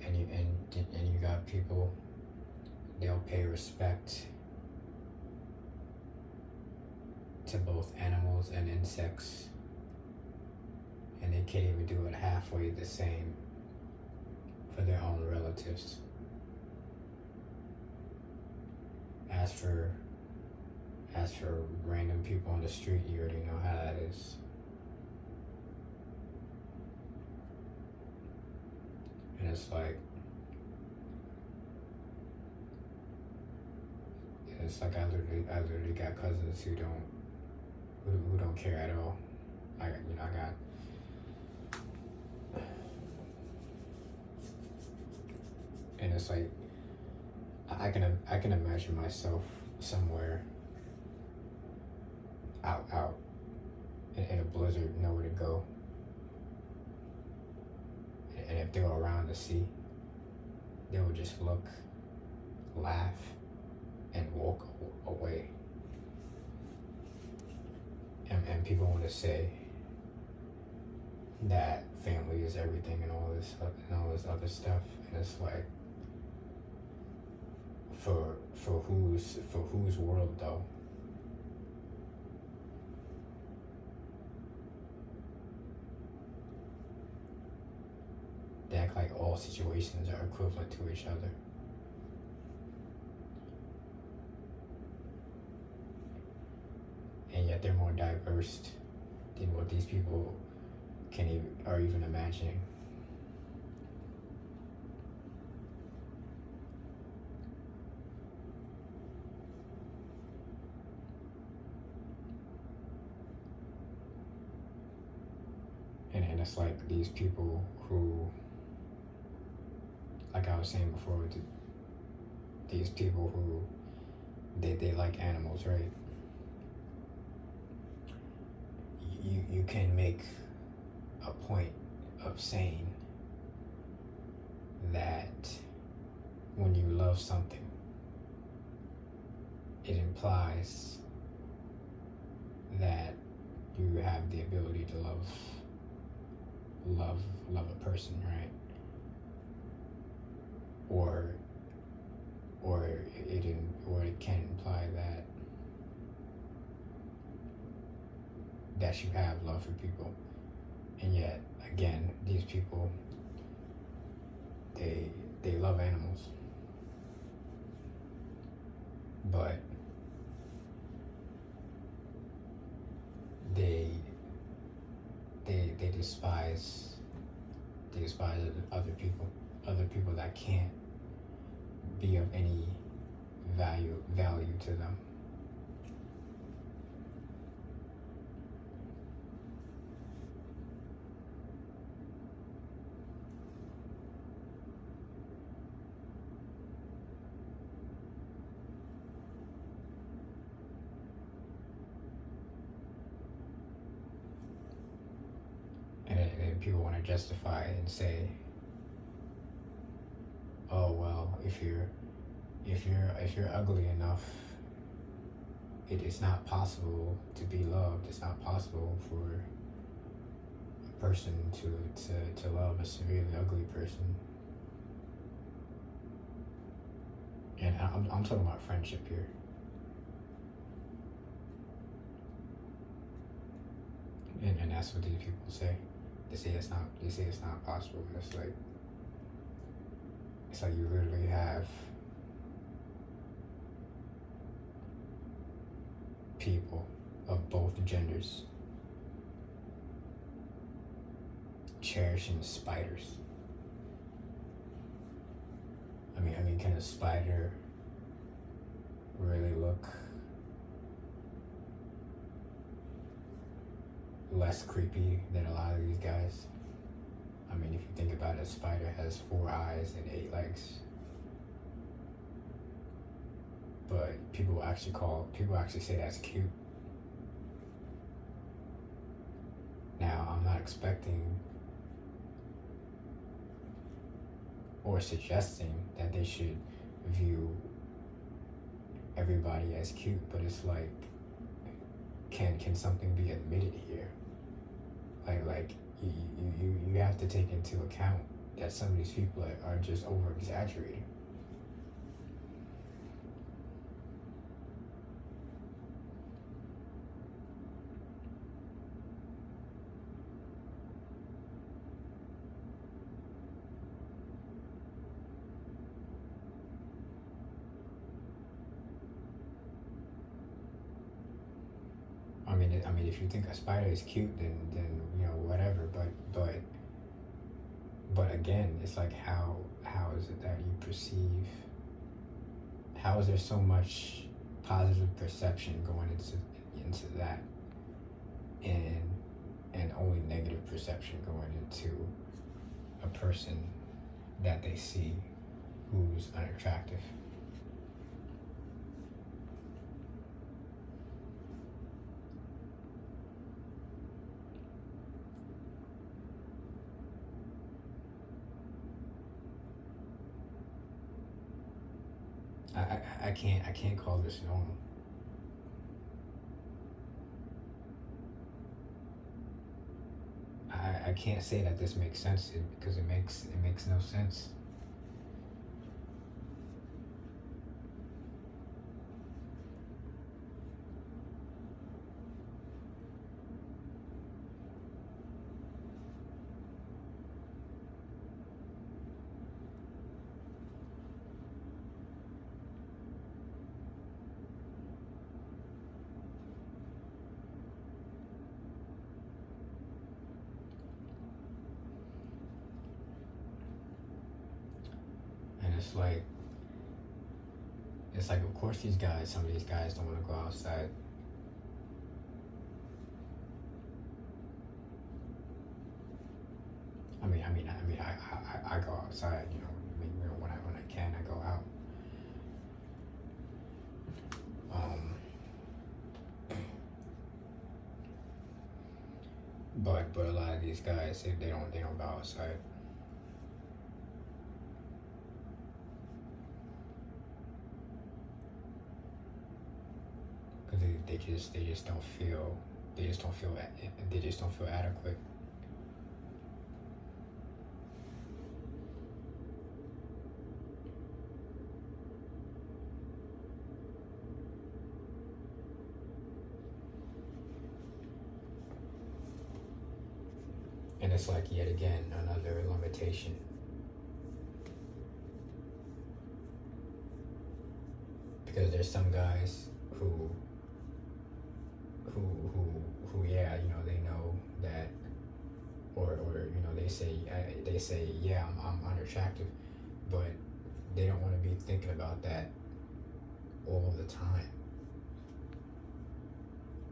and you got people, they'll pay respect to both animals and insects, and they can't even do it halfway the same for their own relatives. As for random people on the street, you already know how that is. And it's like I literally got cousins who don't care at all. I got and it's like I can imagine myself somewhere out in a blizzard, nowhere to go, and if they were around the sea, they would just look, laugh, and walk away. And people want to say that family is everything and all this other stuff, and it's like, for whose world though? They act like all situations are equivalent to each other. And yet they're more diverse than what these people are even imagining. And it's like these people who, like I was saying before, these people who they like animals, right? You can make a point of saying that when you love something, it implies that you have the ability to love a person, right? Or it can imply that you have love for people. And yet again, these people, they love animals, but they despise other people that can't be of any value to them. And people want to justify it and say, oh well, if you're ugly enough, it is not possible to be loved. It's not possible for a person to love a severely ugly person. And I'm talking about friendship here. And that's what these people say. They say it's not possible. And it's like you literally have people of both genders cherishing spiders. I mean, can a spider really look less creepy than a lot of these guys? I mean, if you think about it, a spider has 4 eyes and 8 legs. But people actually say that's cute. Now, I'm not expecting or suggesting that they should view everybody as cute, but it's like, can something be admitted here? Like you have to take into account that some of these people are just over exaggerating. I mean, if you think a spider is cute, then whatever. But again, it's like how is it that you perceive? How is there so much positive perception going into that, and only negative perception going into a person that they see who's unattractive? I can't call this normal. I can't say that this makes sense because it makes no sense. And it's like of course some of these guys don't want to go outside. I go outside, when I can, I go out. But a lot of these guys, they don't go outside. Because they just don't feel adequate. And it's like yet again another limitation. Because there's some guys who yeah, they know that, or they say yeah, I'm unattractive, but they don't want to be thinking about that all the time.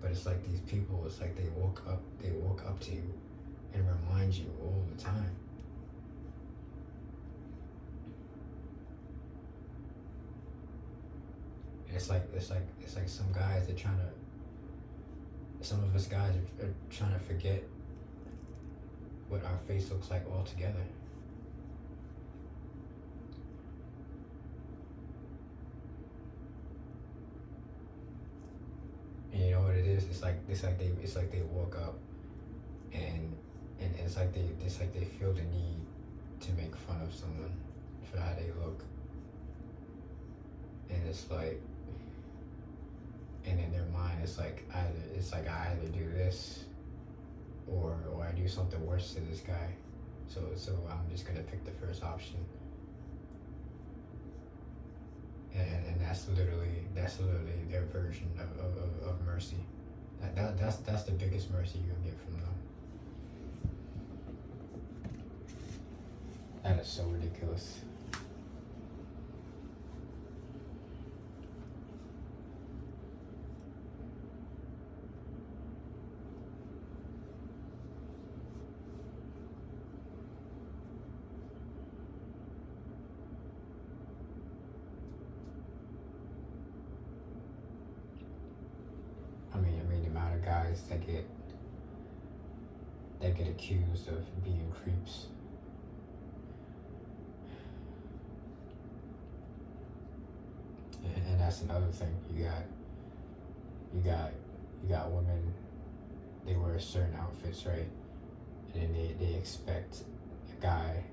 But it's like these people, it's like they walk up to you and remind you all the time. It's like some guys some of us guys are trying to forget what our face looks like altogether. And you know what it is? It's like they woke up and it's like they feel the need to make fun of someone for how they look. And it's like, and in their mind it's like I either do this or I do something worse to this guy. So I'm just gonna pick the first option. And that's literally their version of mercy. That's the biggest mercy you can get from them. That is so ridiculous. The amount of guys that get accused of being creeps. And that's another thing. You got women. They wear certain outfits, right? And then they expect a guy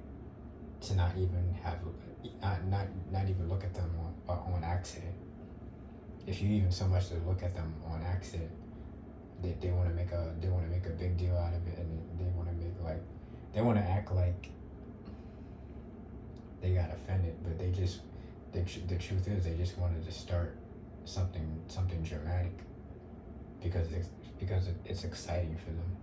to not even have not even look at them on accident. If you even so much to look at them on accident, they want to make a big deal out of it, and they want to make like they want to act like they got offended, but they just the truth is they just wanted to start something dramatic because it's exciting for them.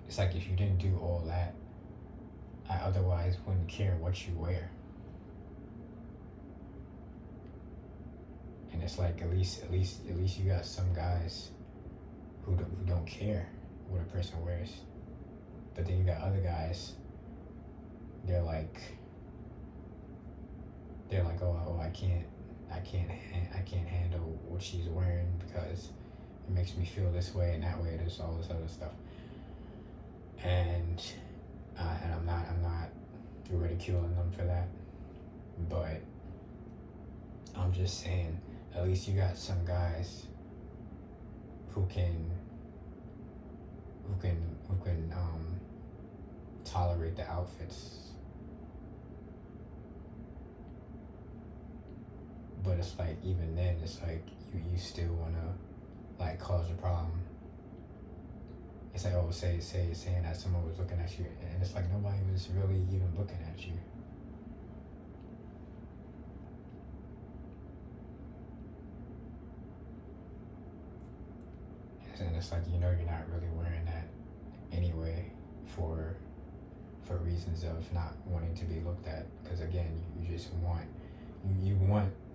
It's like if you didn't do all that, I otherwise wouldn't care what you wear. And it's like at least you got some guys who don't care what a person wears, but then you got other guys. They're like oh I can't handle what she's wearing because it makes me feel this way and that way. There's all this other stuff, and I'm not ridiculing them for that, but I'm just saying at least you got some guys who can tolerate the outfits. But it's like even then it's like you still wanna like cause a problem. It's like oh saying that someone was looking at you, and it's like nobody was really even looking at you. And it's like you're not really wearing that anyway for reasons of not wanting to be looked at, because again you just want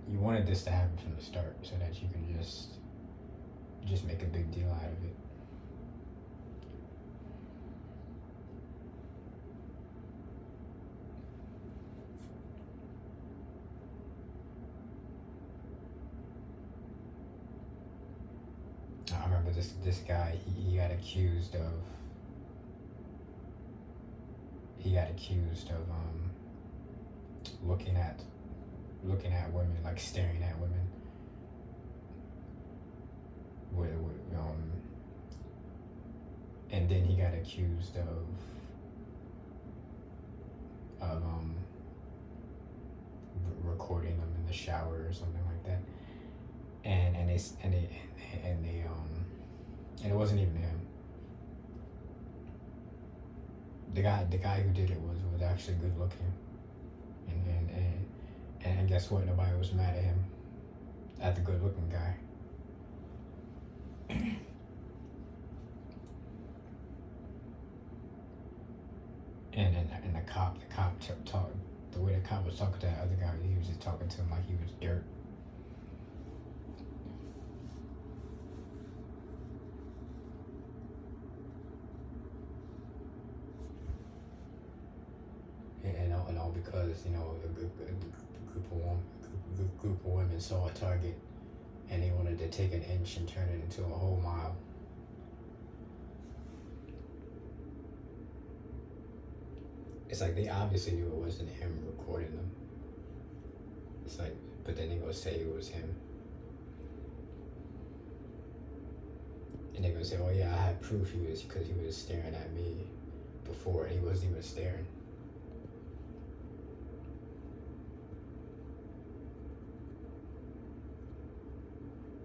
you wanted this to happen from the start so that you can just make a big deal out of it. I remember this guy, he got accused of looking at women, like staring at women and then he got accused of recording them in the shower or something like that, and it wasn't even him. The guy who did it was actually good looking, and guess what? Nobody was mad at him, at the good looking guy. And the cop talked the way the cop was talking to that other guy. He was just talking to him like he was dirt. And all because a group of women saw a target and they wanted to take an inch and turn it into a whole mile. It's like they obviously knew it wasn't him recording them. It's like, but then they gonna say it was him. And they're gonna say, oh yeah, I have proof because he was staring at me before and he wasn't even staring.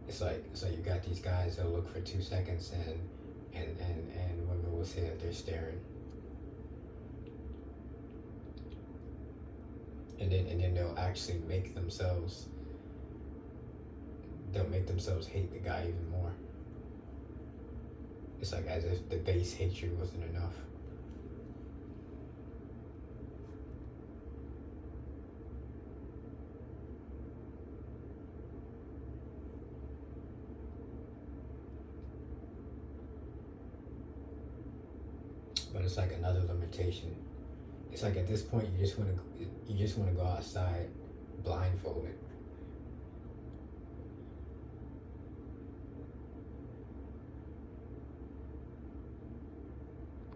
It's like you got these guys that look for 2 seconds and women will say that they're staring. And then they'll actually make themselves hate the guy even more. It's like as if the base hatred wasn't enough. But it's like another limitation. It's like at this point you just want to go outside blindfolded.